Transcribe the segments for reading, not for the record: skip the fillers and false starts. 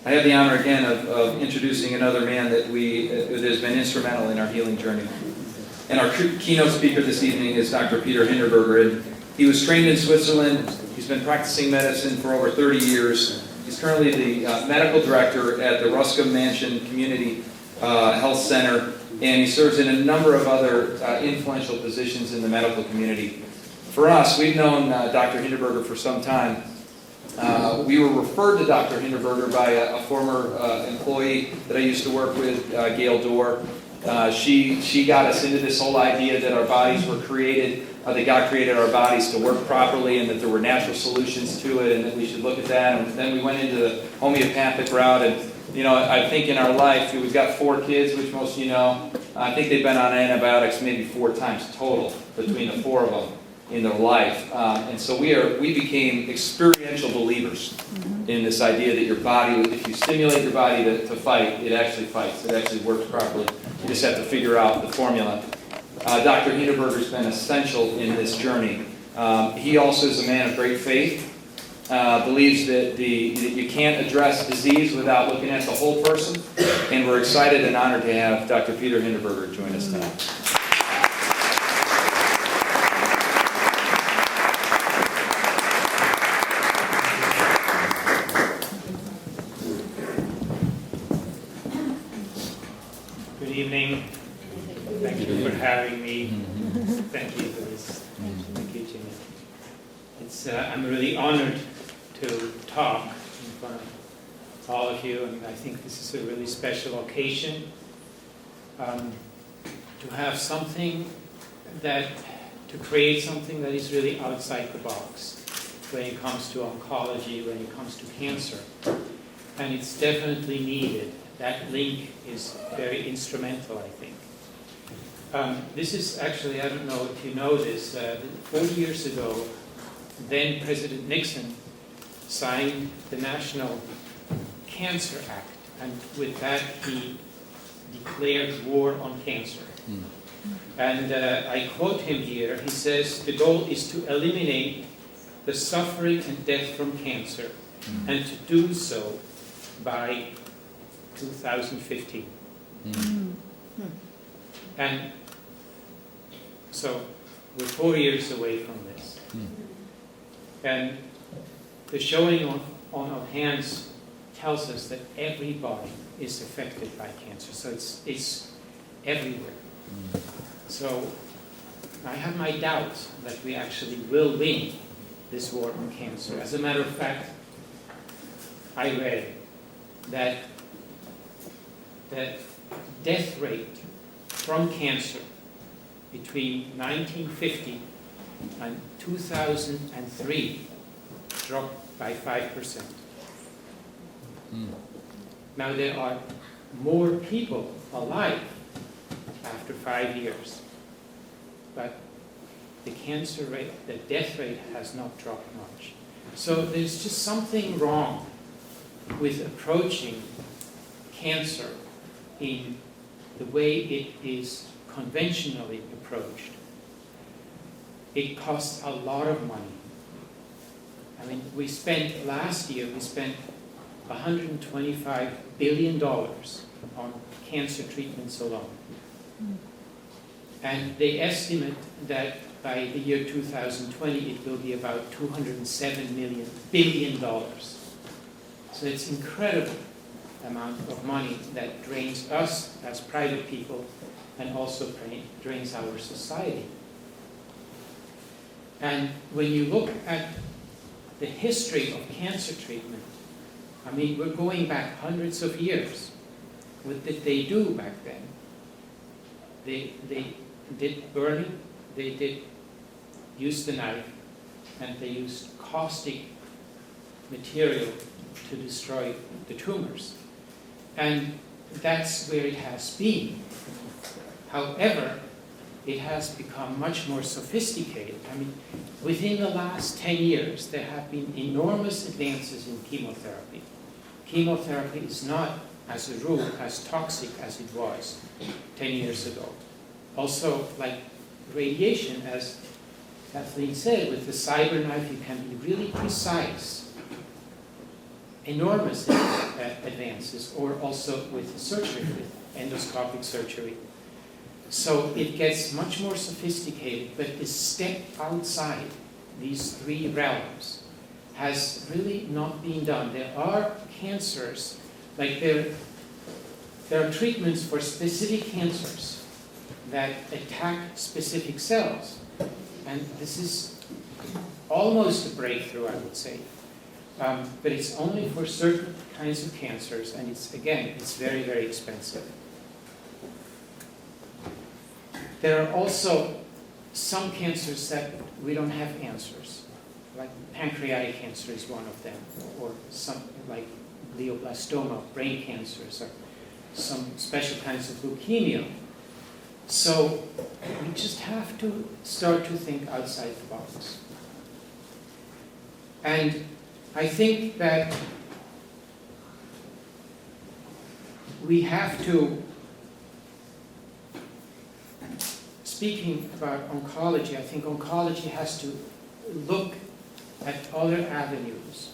I have the honor again of introducing another man that has been instrumental in our healing journey. And our keynote speaker this evening is Dr. Peter Hinderberger. And he was trained in Switzerland. He's been practicing medicine for over 30 years. He's currently the medical director at the Ruscombe Mansion Community Health Center, and he serves in a number of other influential positions in the medical community. For us, we've known Dr. Hinderberger for some time. We were referred to Dr. Hinderberger by a former employee that I used to work with, Gail Dorr. She got us into this whole idea that our bodies were created, that God created our bodies to work properly, and that there were natural solutions to it, and that we should look at that. And then we went into the homeopathic route, and I think in our life, we've got 4 kids, which most of you know. I think they've been on antibiotics maybe 4 times total between the 4 of them in their life. And so we became experiential believers in this idea that your body, if you stimulate your body to fight, it actually fights. It actually works properly. You just have to figure out the formula. Dr. Hinderberger's been essential in this journey. He also is a man of great faith. Believes that you can't address disease without looking at the whole person. And we're excited and honored to have Dr. Peter Hinderberger join us tonight. Good evening. Thank you for having me. Thank you for this. Thank you, Jimmy. I'm really honored to talk in front of all of you, and I think this is a really special occasion to have something to create something that is really outside the box when it comes to oncology, when it comes to cancer. And it's definitely needed. That link is very instrumental, I think. This is actually, I don't know if you know this, 40 years ago, then President Nixon signed the National Cancer Act, and with that he declared war on cancer. And I quote him here. He says, "The goal is to eliminate the suffering and death from cancer, and to do so by 2015. And so we're 4 years away from this. And the showing on of hands tells us that everybody is affected by cancer. So it's everywhere. So I have my doubts that we actually will win this war on cancer. As a matter of fact, I read that the death rate from cancer between 1950 and 2003 dropped by 5%. Now there are more people alive after 5 years, but the cancer rate, the death rate has not dropped much. So there's just something wrong with approaching cancer in the way it is conventionally approached. It costs a lot of money. I mean, last year we spent $125 billion on cancer treatments alone. And they estimate that by the year 2020 it will be about $207 billion. So it's incredible amount of money that drains us as private people and also drains our society. And when you look at the history of cancer treatment, I mean, we're going back hundreds of years. What did they do back then? They did burning, they did use the knife, and they used caustic material to destroy the tumors. And that's where it has been. However, it has become much more sophisticated. I mean, within the last 10 years, there have been enormous advances in chemotherapy. Chemotherapy is not, as a rule, as toxic as it was 10 years ago. Also, like radiation, as Kathleen said, with the cyber knife, you can be really precise, enormously advances, or also with surgery, with endoscopic surgery. So it gets much more sophisticated, but the step outside these three realms has really not been done. There are cancers, like there are treatments for specific cancers that attack specific cells. And this is almost a breakthrough, I would say. But it's only for certain kinds of cancers, and it's very, very expensive. There are also some cancers that we don't have answers, like pancreatic cancer is one of them, or something like glioblastoma, brain cancers, or some special kinds of leukemia. So we just have to start to think outside the box. And I think that we have to, speaking about oncology, I think oncology has to look at other avenues.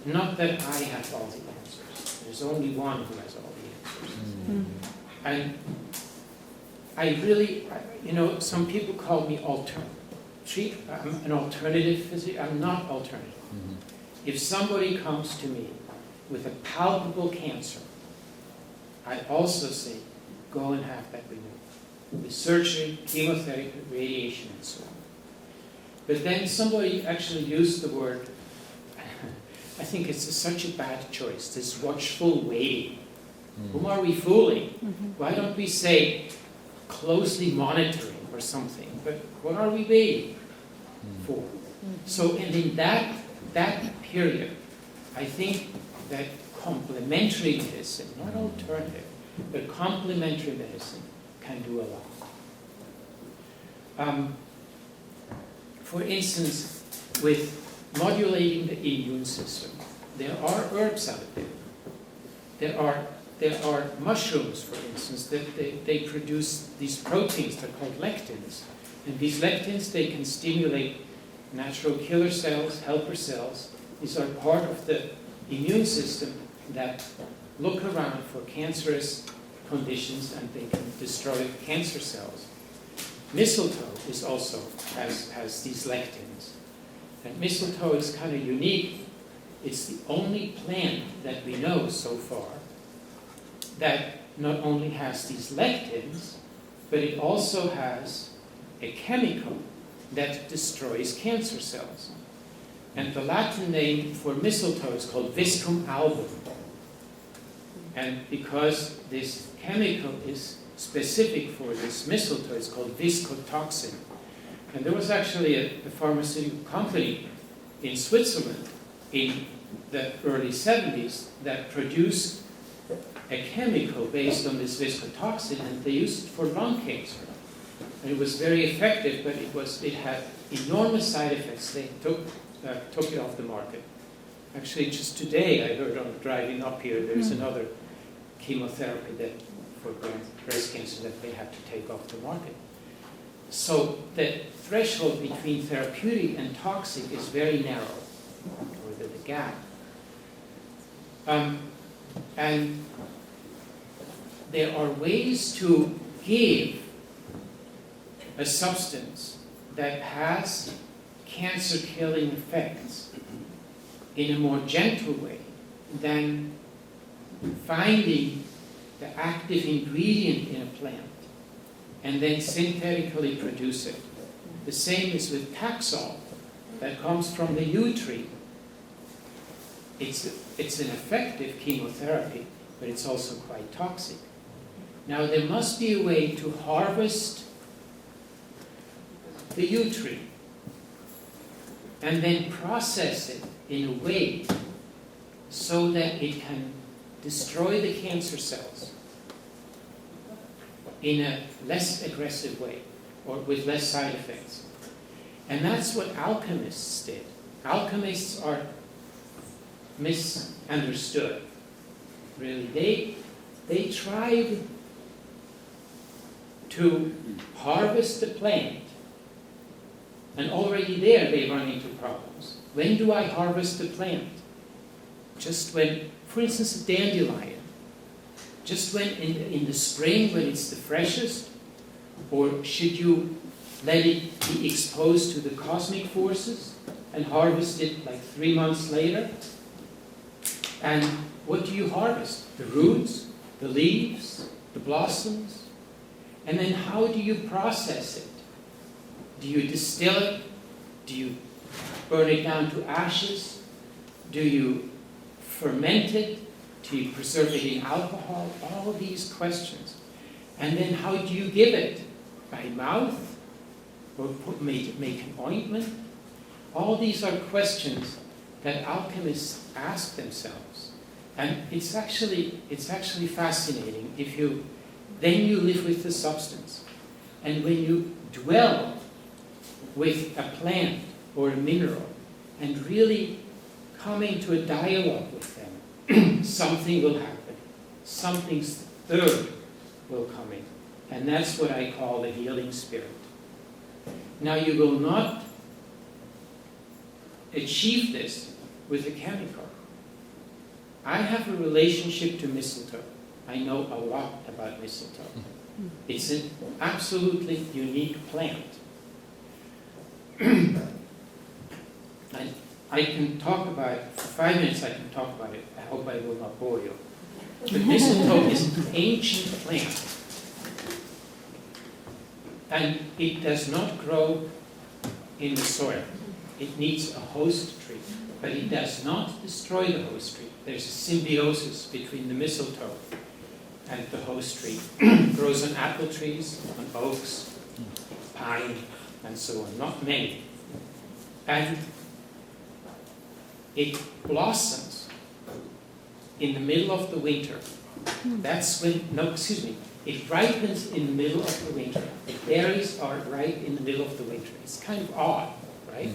Not that I have all the answers. There's only one who has all the answers. Mm-hmm. And I really, some people call me I'm an alternative physician. I'm not alternative. Mm-hmm. If somebody comes to me with a palpable cancer, I also say, go and have that removed. With surgery, chemotherapy, radiation, and so on. But then somebody actually used the word, I think it's such a bad choice, this watchful waiting. Mm-hmm. Whom are we fooling? Mm-hmm. Why don't we say closely monitoring or something? But what are we waiting for? Mm-hmm. So, and in that period, I think that complementary medicine, not alternative, but complementary medicine can do a lot. For instance, with modulating the immune system, there are herbs out there. There are mushrooms, for instance, that they produce these proteins that are called lectins. And these lectins, they can stimulate natural killer cells, helper cells. These are part of the immune system that look around for cancerous conditions, and they can destroy cancer cells. Mistletoe is also has these lectins. And mistletoe is kind of unique. It's the only plant that we know so far that not only has these lectins, but it also has a chemical that destroys cancer cells. And the Latin name for mistletoe is called Viscum album. And because this chemical is specific for this mistletoe, it's called viscotoxin. And there was actually a pharmaceutical company in Switzerland in the early 70s that produced a chemical based on this viscotoxin, and they used it for lung cancer. And it was very effective, but it had enormous side effects. They took it off the market. Actually, just today, I heard on driving up here, there's another chemotherapy that for breast cancer that they have to take off the market. So the threshold between therapeutic and toxic is very narrow, or the gap. And there are ways to give a substance that has cancer-killing effects in a more gentle way than finding the active ingredient in a plant and then synthetically produce it. The same is with Taxol that comes from the yew tree. It's an effective chemotherapy, but it's also quite toxic. Now there must be a way to harvest the yew tree and then process it in a way so that it can destroy the cancer cells in a less aggressive way or with less side effects. And that's what alchemists did. Alchemists are misunderstood. Really, they tried to harvest the plant, and already there they run into problems. When do I harvest the plant? just when, for instance, a dandelion, just when in the spring when it's the freshest, or should you let it be exposed to the cosmic forces and harvest it like 3 months later? And what do you harvest? The roots, the leaves, the blossoms? And then how do you process it? Do you distill it? Do you burn it down to ashes? Do you ferment it? Do you preserve it in alcohol? All these questions. And then how do you give it? By mouth? Or make an ointment? All these are questions that alchemists ask themselves. And it's actually fascinating. Then you live with the substance. And when you dwell with a plant or a mineral and really come into a dialogue with them, something will happen. Something third will come in. And that's what I call the healing spirit. Now you will not achieve this with a chemical. I have a relationship to mistletoe. I know a lot about mistletoe. It's an absolutely unique plant. And I can talk about it, for 5 minutes I can talk about it. I hope I will not bore you. But mistletoe is an ancient plant. And it does not grow in the soil. It needs a host tree, but it does not destroy the host tree. There's a symbiosis between the mistletoe and the host tree. It grows on apple trees, on oaks, pine, and so on, not many. And it blossoms in the middle of the winter. It ripens in the middle of the winter. The berries are ripe in the middle of the winter. It's kind of odd, right?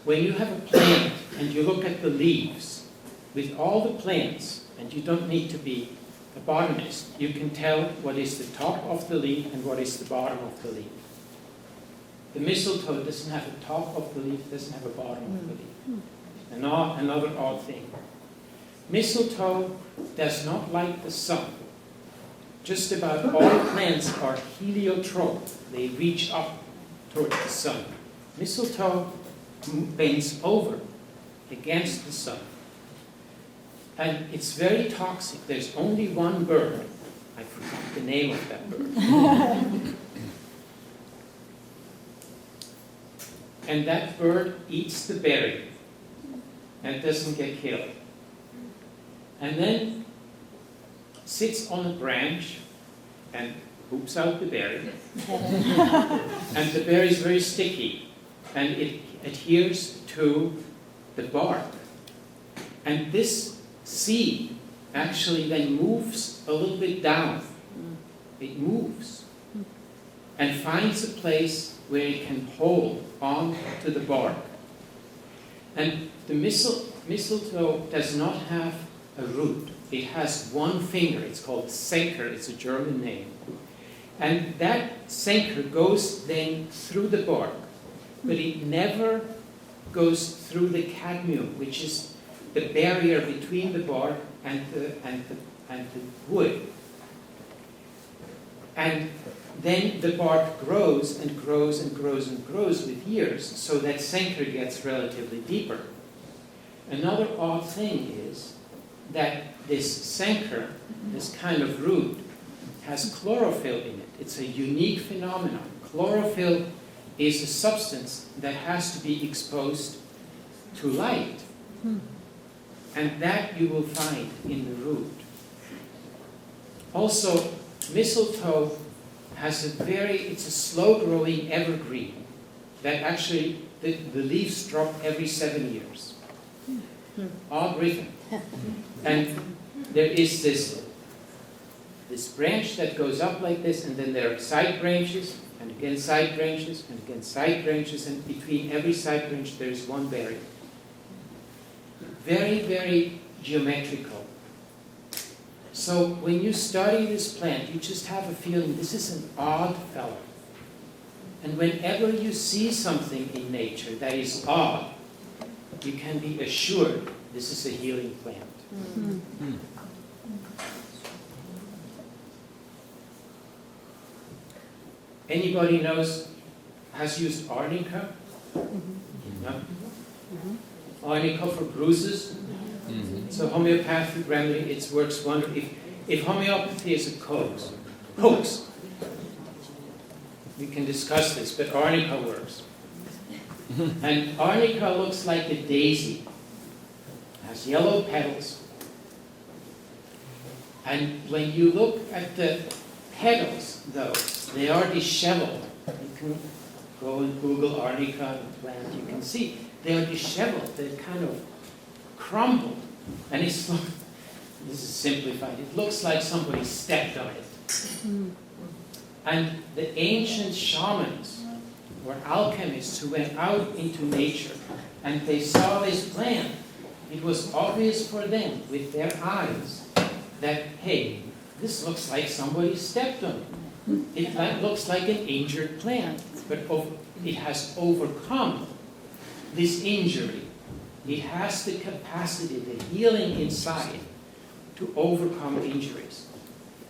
When you have a plant and you look at the leaves, with all the plants, and you don't need to be a botanist, you can tell what is the top of the leaf and what is the bottom of the leaf. The mistletoe doesn't have a top of the leaf, doesn't have a bottom of the leaf. Another odd thing. Mistletoe does not like the sun. Just about all plants are heliotrope. They reach up towards the sun. Mistletoe bends over against the sun. And it's very toxic. There's only one bird. I forgot the name of that bird. And that bird eats the berry and doesn't get killed. And then sits on a branch and poops out the berry. And the berry is very sticky and it adheres to the bark. And this seed actually then moves a little bit down. It moves and finds a place where it can hold on to the bark. And the mistletoe does not have a root. It has one finger. It's called Senker. It's a German name. And that Senker goes then through the bark, but it never goes through the cadmium, which is the barrier between the bark and the wood. And then the bark grows and grows and grows and grows with years, so that Senker gets relatively deeper. Another odd thing is that this Senker, this kind of root, has chlorophyll in it. It's a unique phenomenon. Chlorophyll is a substance that has to be exposed to light. And that you will find in the root. Also, mistletoe has it's a slow-growing evergreen that actually the leaves drop every 7 years. Odd rhythm. And there is this branch that goes up like this, and then there are side branches, and again side branches, and again side branches, and between every side branch there is one berry. Very, very geometrical. So when you study this plant, you just have a feeling this is an odd fellow. And whenever you see something in nature that is odd, you can be assured this is a healing plant. Anybody has used arnica? No? Arnica for bruises. It's a homeopathic remedy. It works wonderfully. If homeopathy is a hoax, we can discuss this, but arnica works. And arnica looks like a daisy. It has yellow petals. And when you look at the petals, though, they are disheveled. You can go and Google arnica plant, you can see. They are disheveled, they're kind of crumbled. And this is simplified. It looks like somebody stepped on it. And the ancient shamans or alchemists who went out into nature and they saw this plant, it was obvious for them with their eyes that, hey, this looks like somebody stepped on it. It looks like an injured plant, but it has overcome this injury. It has the capacity, the healing inside, to overcome injuries.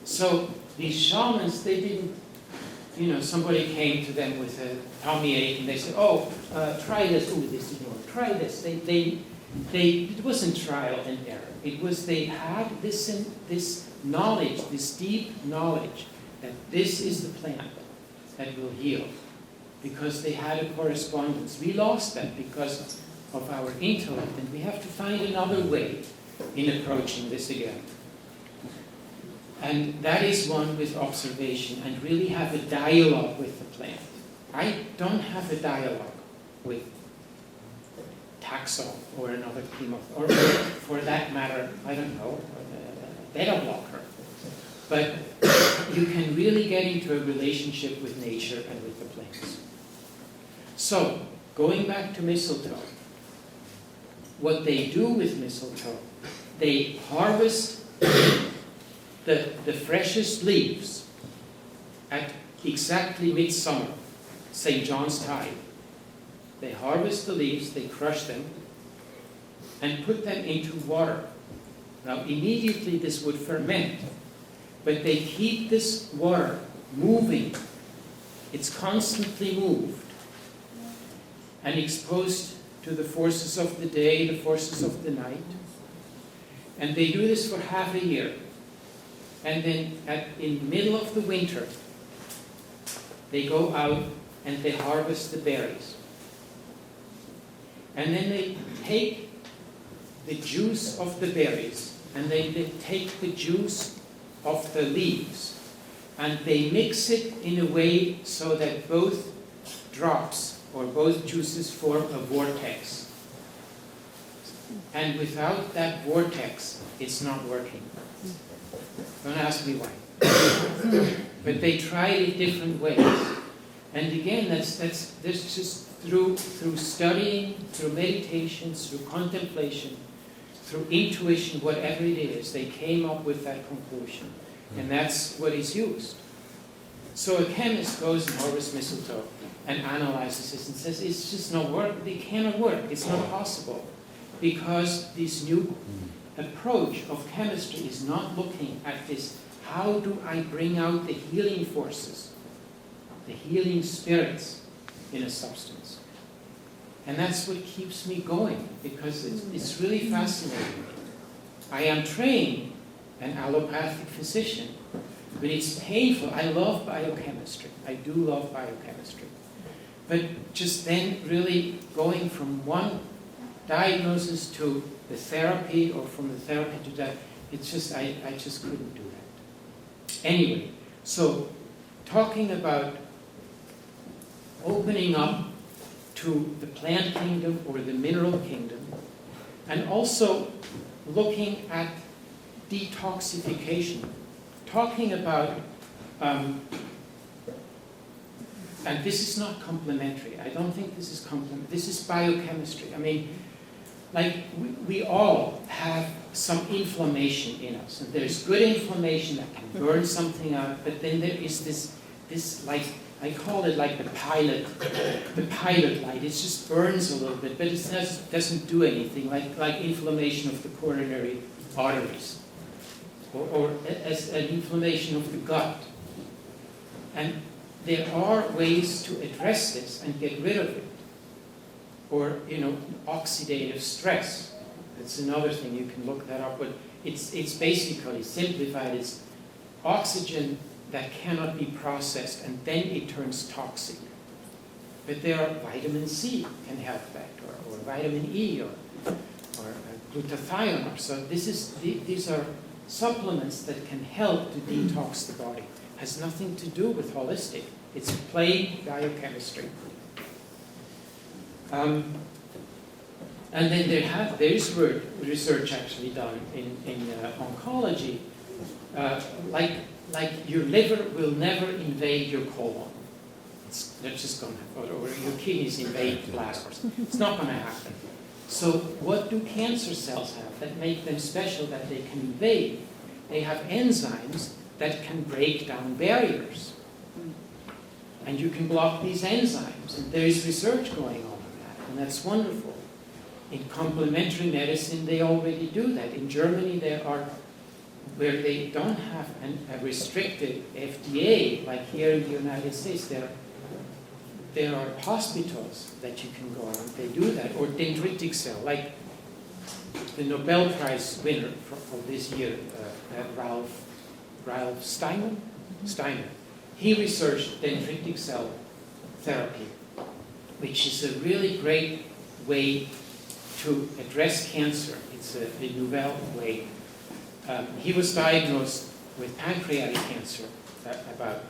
So these shamans, they didn't, somebody came to them with a tummy ache and they said, try this, this didn't work, try this. It wasn't trial and error. It was they had this knowledge, this deep knowledge that this is the plant that will heal, because they had a correspondence. We lost that because of our intellect, and we have to find another way in approaching this again. And that is one with observation and really have a dialogue with the plant. I don't have a dialogue with Taxol or another chemo, or for that matter, I don't know, beta blocker. But you can really get into a relationship with nature and with the plants. So, going back to mistletoe, what they do with mistletoe, they harvest the freshest leaves at exactly midsummer, St. John's Tide. They harvest the leaves, they crush them, and put them into water. Now, immediately this would ferment, but they keep this water moving. It's constantly moved and exposed to the forces of the day, the forces of the night. And they do this for half a year. And then in the middle of the winter, they go out and they harvest the berries. And then they take the juice of the berries, and then they take the juice of the leaves, and they mix it in a way so that both drops or both juices form a vortex. And without that vortex, it's not working. Don't ask me why. But they tried it different ways. And again, that's just through studying, through meditations, through contemplation, through intuition, whatever it is, they came up with that conclusion. And that's what is used. So a chemist goes and harvests mistletoe and analyzes this and says, it's just not work. It cannot work. It's not possible. Because this new approach of chemistry is not looking at this, how do I bring out the healing forces, the healing spirits in a substance? And that's what keeps me going, because it's really fascinating. I am trained an allopathic physician, but it's painful. I love biochemistry. I do love biochemistry. But just then really going from one diagnosis to the therapy, or from the therapy to that, it's just, I just couldn't do that. Anyway, so talking about opening up to the plant kingdom or the mineral kingdom, and also looking at detoxification, talking about, and this is not complementary. I don't think this is complementary. This is biochemistry. I mean, like we all have some inflammation in us, and there's good inflammation that can burn something out, but then there is this like I call it like the pilot light. It just burns a little bit, but it doesn't do anything, like inflammation of the coronary arteries, or as an inflammation of the gut. And there are ways to address this and get rid of it. Or, oxidative stress. That's another thing, you can look that up, but it's basically simplified. It's oxygen that cannot be processed, and then it turns toxic. But there are vitamin C can help that, or vitamin E, or glutathione. So these are supplements that can help to detox the body. Has nothing to do with holistic. It's plain biochemistry. And then there is research actually done in oncology. Like your liver will never invade your colon. They're just going to, or your kidneys invade bladders. It's not going to happen. So what do cancer cells have that make them special, that they can invade? They have enzymes that can break down barriers. And you can block these enzymes. And there is research going on that, and that's wonderful. In complementary medicine, they already do that. In Germany, there are, where they don't have a restricted FDA, like here in the United States, there are hospitals that you can go on. They do that. Or dendritic cell, like the Nobel Prize winner for this year, Ralph Steiner. He researched dendritic cell therapy, which is a really great way to address cancer. It's a novel way. He was diagnosed with pancreatic cancer about,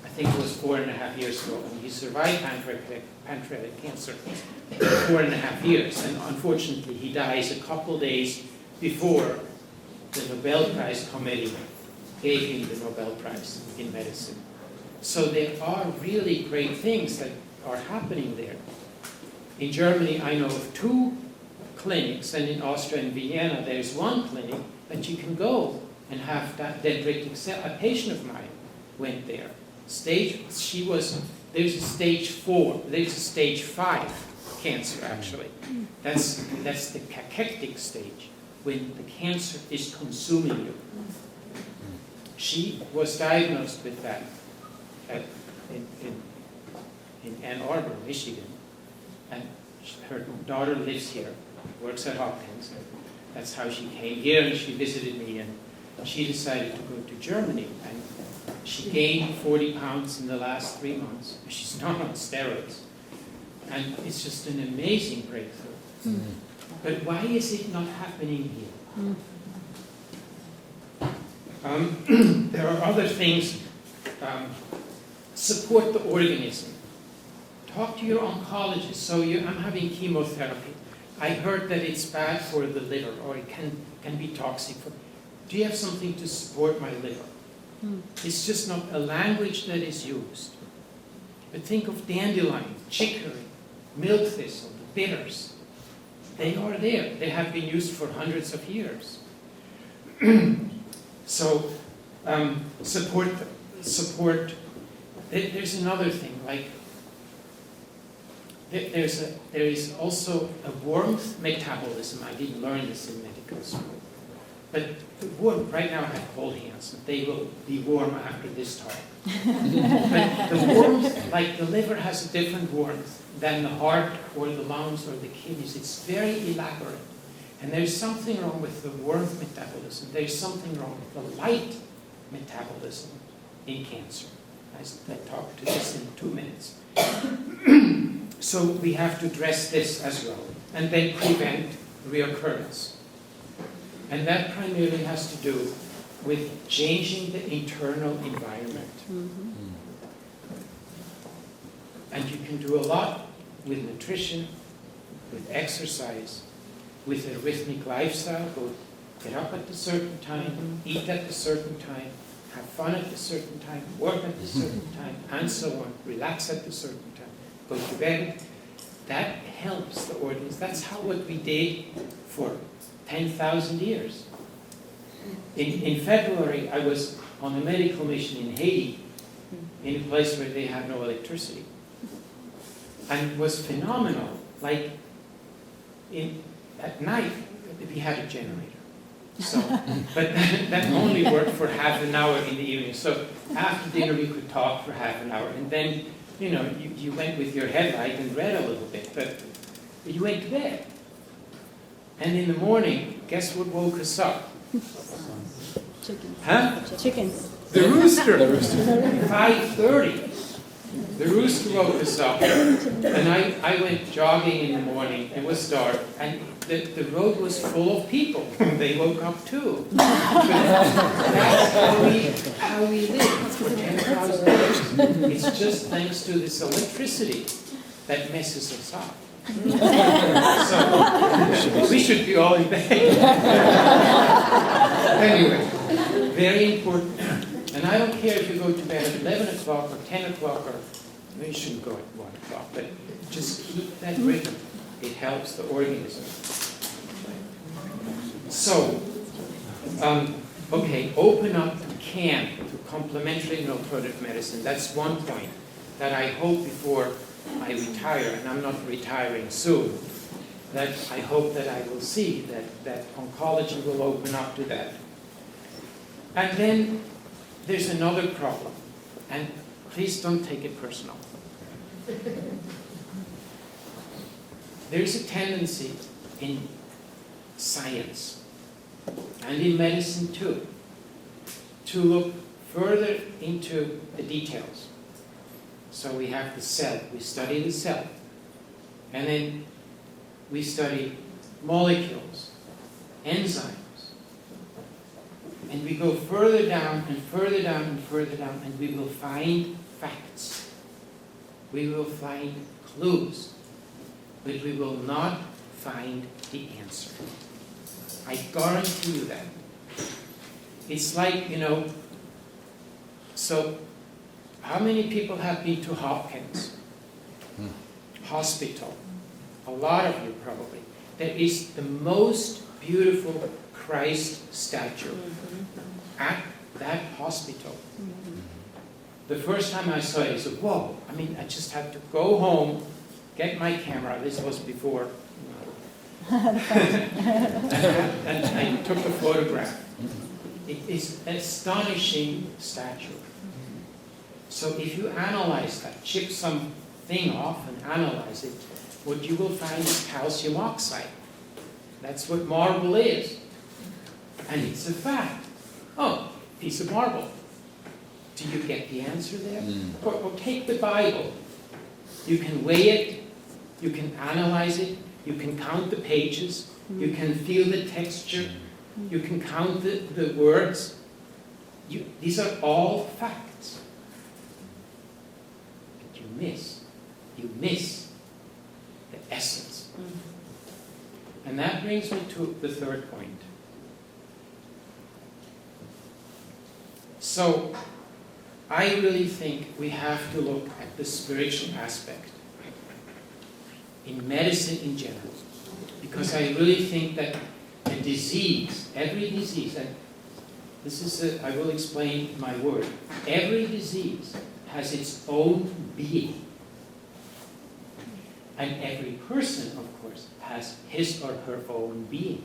I think it was 4.5 years ago, and he survived pancreatic cancer for 4.5 years. And unfortunately, he dies a couple days before the Nobel Prize committee gave him the Nobel Prize in medicine. So there are really great things that are happening there. In Germany, I know of 2 clinics, and in Austria and Vienna, there's 1 clinic that you can go and have that dendritic cell. A patient of mine went there. There's a stage 4, there's a stage 5 cancer, actually. That's the cachectic stage, when the cancer is consuming you. She was diagnosed with that in Ann Arbor, Michigan, and her daughter lives here, works at Hopkins. That's how she came here, and she visited me, and she decided to go to Germany, and she gained 40 pounds in the last 3 months. She's not on steroids, and it's just an amazing breakthrough. But why is it not happening here? There are other things. Support the organism. Talk to your oncologist. So I'm having chemotherapy. I heard that it's bad for the liver, or it can be toxic. Do you have something to support my liver? It's just not a language that is used. But think of dandelion, chicory, milk thistle, the bitters. They are there. They have been used for hundreds of years. So support. There's another thing, like there is also a warmth metabolism. I didn't learn this in medical school, but the warmth, right now I have cold hands, and they will be warm after this talk. But the warmth, like the liver has a different warmth than the heart or the lungs or the kidneys. It's very elaborate. And there's something wrong with the warmth metabolism. There's something wrong with the light metabolism in cancer. I talk to this in 2 minutes. So we have to address this as well, and then prevent reoccurrence. And that primarily has to do with changing the internal environment. And you can do a lot with nutrition, with exercise, with a rhythmic lifestyle. Get up at a certain time, eat at a certain time, have fun at a certain time, work at a certain time, and so on. Relax at a certain time, go to bed. That helps the organs. That's what we did for 10,000 years. In February, I was on a medical mission in Haiti, in a place where they had no electricity. And it was phenomenal. Like, at night, we had a generator. So, but that only worked for half an hour in the evening. So after dinner, we could talk for half an hour. And then, you went with your headlight and read a little bit, but you went to bed. And in the morning, guess what woke us up? Chickens. Huh? Chickens. The rooster. 5:30. The rooster woke us up. And I went jogging in the morning. It was dark. And the road was full of people. They woke up too. But that's how we live for 10,000 years. It's just thanks to this electricity that messes us up. So we should be all in bed. Anyway, very important. And I don't care if you go to bed at 11 o'clock or 10 o'clock, or you shouldn't go at 1 o'clock, but just keep that rhythm. It helps the organism. So, okay, open up CAM, to complementary and alternative medicine. That's one point that I hope before I retire, and I'm not retiring soon, that I hope that I will see that oncology will open up to that. And then there's another problem, and please don't take it personal. There's a tendency in science, and in medicine too, to look further into the details. So we have the cell, we study the cell, and then we study molecules, enzymes, and we go further down and further down and further down, and we will find facts. We will find clues, but we will not find the answer. I guarantee you that. It's like, so how many people have been to Hopkins Hospital? A lot of you probably. There is the most beautiful Christ statue at that hospital. The first time I saw it, I said, whoa. I mean, I just had to go home, get my camera. This was before. And I took a photograph. It is an astonishing statue. So if you analyze that, chip some thing off and analyze it, what you will find is calcium oxide. That's what marble is. And it's a fact. Oh, piece of marble. Do you get the answer there? Or take the Bible. You can weigh it, you can analyze it, you can count the pages, you can feel the texture, you can count the words. These are all facts. But you miss the essence. And that brings me to the third point. So, I really think we have to look at the spiritual aspect in medicine in general. Because I really think that a disease, every disease, and this is I will explain my word, every disease has its own being. And every person, of course, has his or her own being,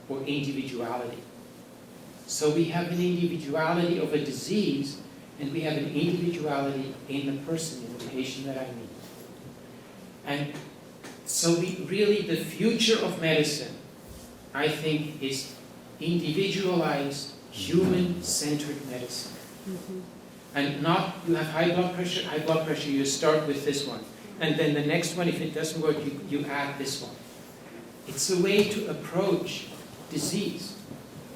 or individuality. So we have an individuality of a disease, and we have an individuality in the person, in the patient that I meet. And so the future of medicine, I think, is individualized, human-centered medicine. And not, you have high blood pressure, you start with this one. And then the next one, if it doesn't work, you add this one. It's a way to approach disease.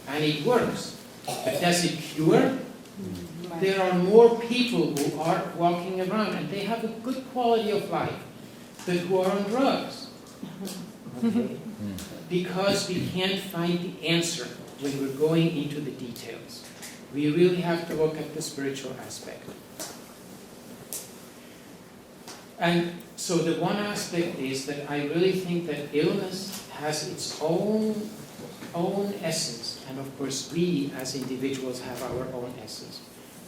And it works. But does it cure? There are more people who are walking around and they have a good quality of life than who are on drugs. Okay? Because we can't find the answer when we're going into the details. We really have to look at the spiritual aspect. And so the one aspect is that I really think that illness has its own essence. And of course, we as individuals have our own essence.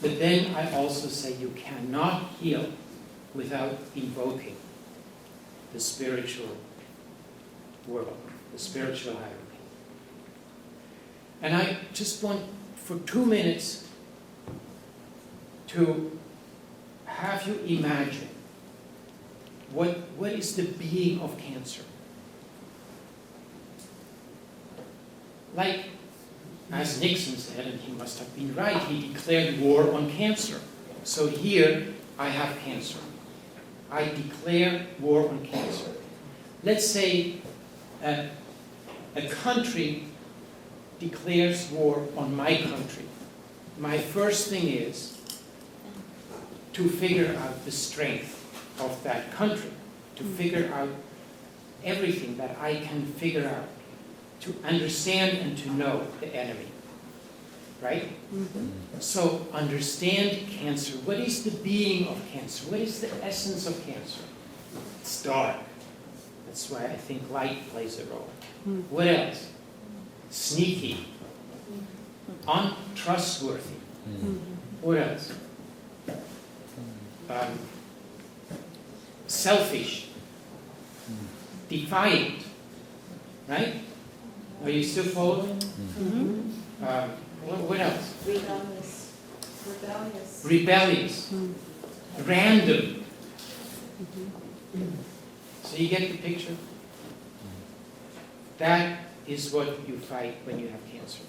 But then I also say you cannot heal without invoking the spiritual world, the spiritual hierarchy. And I just want, for 2 minutes, to have you imagine what is the being of cancer. Like, as Nixon said, and he must have been right, he declared war on cancer. So here, I have cancer. I declare war on cancer. Let's say a country declares war on my country. My first thing is to figure out the strength of that country, to figure out everything that I can figure out, to understand and to know the enemy. Right? Mm-hmm. So understand cancer. What is the being of cancer? What is the essence of cancer? It's dark. That's why I think light plays a role. What else? Sneaky. Untrustworthy. What else? Selfish. Defiant. Right? Are you still following? What else? Rebellious. Random. So you get the picture? That is what you fight when you have cancer.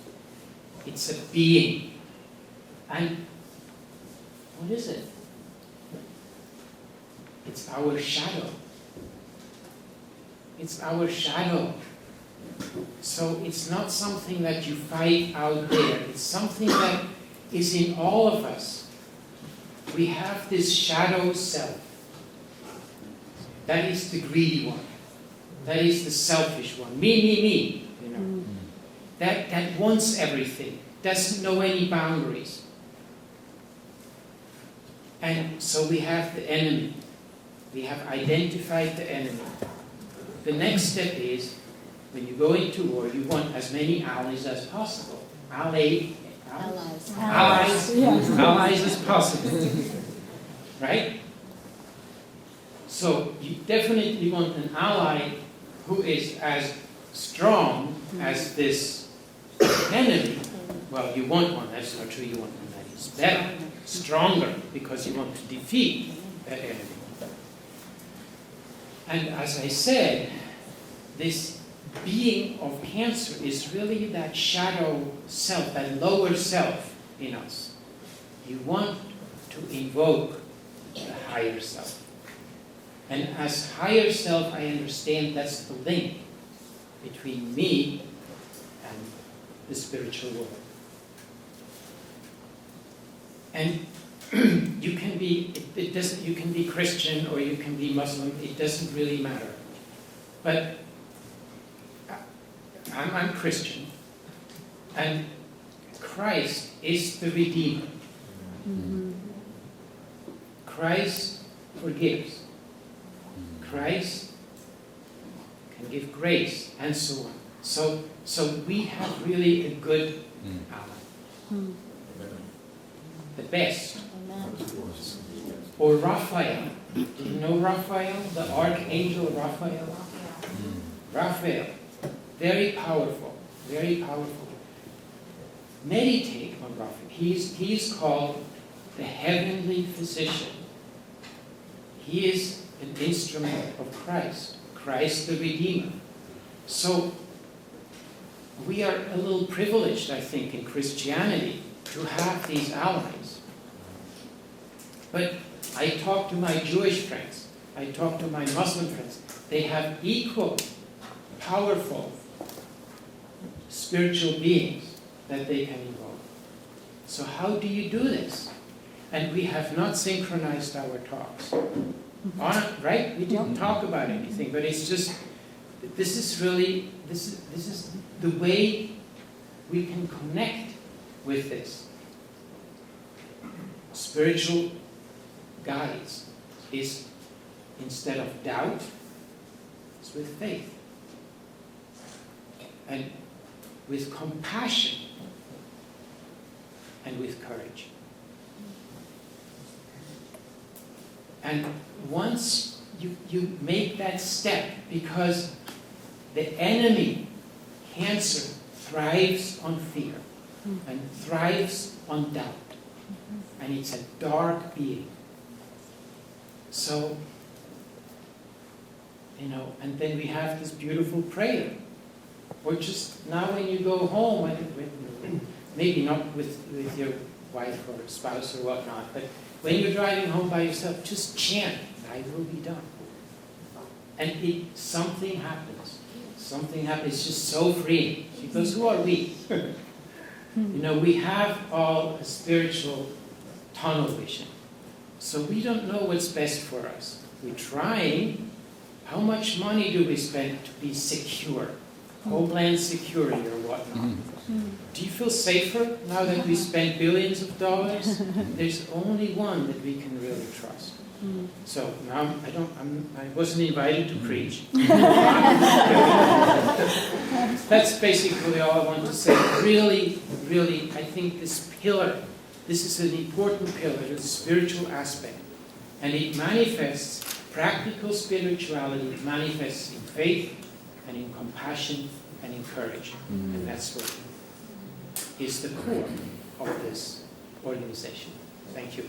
It's a being. And what is it? It's our shadow. It's our shadow. So it's not something that you fight out there. It's something that is in all of us. We have this shadow self. That is the greedy one. That is the selfish one. Me. You know. That wants everything. Doesn't know any boundaries. And so we have the enemy. We have identified the enemy. The next step is, when you go into war, you want as many allies as possible. Allies as possible. Right? So you definitely want an ally who is as strong as this enemy. Well, you want one, that's not true, you want one that is better, stronger, because you want to defeat that enemy. And as I said, this being of cancer is really that shadow self, that lower self in us. You want to invoke the higher self. And as higher self, I understand that's the link between me and the spiritual world. And you can be, you can be Christian or you can be Muslim, it doesn't really matter. But I'm Christian, and Christ is the Redeemer. Christ forgives. Christ can give grace, and so on. So we have really a good ally. The best. Or Raphael. Do you know Raphael? The archangel Raphael? Raphael. Very powerful. Very powerful. Meditate on Raphael. He's called the heavenly physician. He is an instrument of Christ. Christ the Redeemer. So we are a little privileged, I think, in Christianity to have these allies. But I talk to my Jewish friends, I talk to my Muslim friends, they have equal, powerful, spiritual beings that they can invoke. So how do you do this? And we have not synchronized our talks. Right? We didn't talk about anything, but it's just, this is the way we can connect with this. Spiritual guides is, instead of doubt, it's with faith. And with compassion and with courage. And once you make that step, because the enemy, cancer, thrives on fear and thrives on doubt. And it's a dark being. So, and then we have this beautiful prayer. Or just now when you go home, maybe not with your wife or spouse or whatnot, but when you're driving home by yourself, just chant, "Thy will be done." And something happens. Something happens. It's just so freeing. Because who are we? We have all a spiritual tunnel vision. So we don't know what's best for us. We're trying. How much money do we spend to be secure? Homeland security or whatnot. Do you feel safer now that we spent billions of dollars? There's only one that we can really trust. So now I wasn't invited to preach. That's basically all I want to say. Really, really, I think this is an important pillar, the spiritual aspect. And it manifests, practical spirituality manifests in faith and in compassion and in courage. And that's what is the core of this organization. Thank you.